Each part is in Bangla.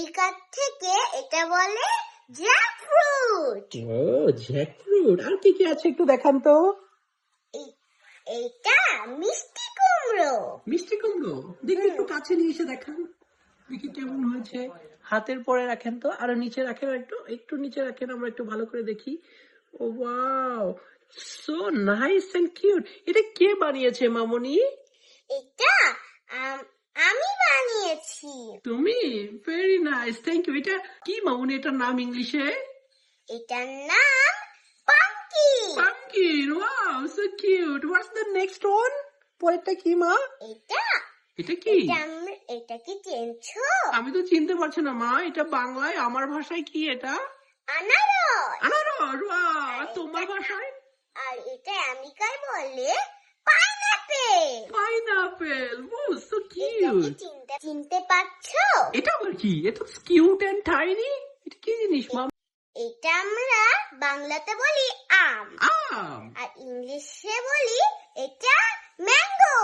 আমেরিকার থেকে এটা বলে জ্যাকফ্রুট। ও জ্যাকফ্রুট। আর কি কি আছে একটু দেখান তো। এটা মিষ্টি কুমড়ো। মিষ্টি কুমড়ো, দেখি একটু কাছে নিয়ে এসে দেখান, দেখি কেমন হয়েছে। হাতের পরে রাখেন তো, আরো নিচে রাখেন, একটু একটু নিচে রাখেন, আমরা একটু ভালো করে দেখি। Oh wow, so nice and cute. এটা কে বানিয়েছে মামনি? এটা আমি বানিয়েছি। তুমি? Very nice, thank you. এটা কি মামনি, এটার নাম ইংলিশে? এটার নাম pumpkin. Pumpkin. Wow, so cute. What's the next one? পরেরটা কি মা? এটা এটা কি? এটা কি চিনছো? আমি তো চিনতে পারছি না মা, এটা বাংলায়, আমার ভাষায় কি এটা? আনারস। আনারস। ওয়াও, আর তোমার ভাষায়? আর এটা আমেরিকায় বলে পাইনাপেল। পাইনাপেল। ও সো এটা কি কিউট। চিনতে পারছো? এটা আবার কি? এটা কিউট এন্ড টাইনি। এটা কি জিনিস মা? এটা আমরা বাংলাতে বলি আম, আম। আর ইংলিশে বলি এটা mango.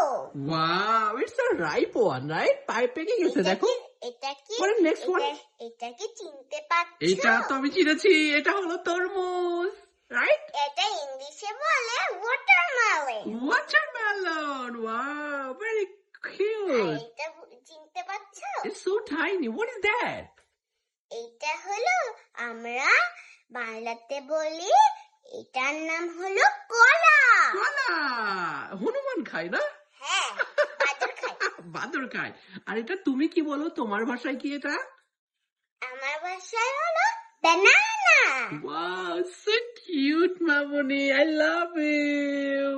Wow, it's a ripe one, right? পাই পেকে গেছে দেখো। এটা কি পরে next one? এটা কি চিনতে পারছো? এটা তো আমি চিনেছি, এটা হলো তরমুজ, রাইট? এটা ইংলিশে বলে ওয়াটারমেলন। ওয়াটারমেলন। ওয়াও, ভেরি আর কিউট। এটা চিনতে পারছো? It's so tiny. What is that? এটা হলো আমরা বাংলাতে বলি, এটার নাম হলো কলা। কলা। হনুমান খায় না? হ্যাঁ, বাদুড় খায়। বাদর খায়। আর এটা তুমি কি বলো, তোমার ভাষায় কি এটা? আমার ভাষায় হলো banana. Wow, so cute, Mamoni. I love you.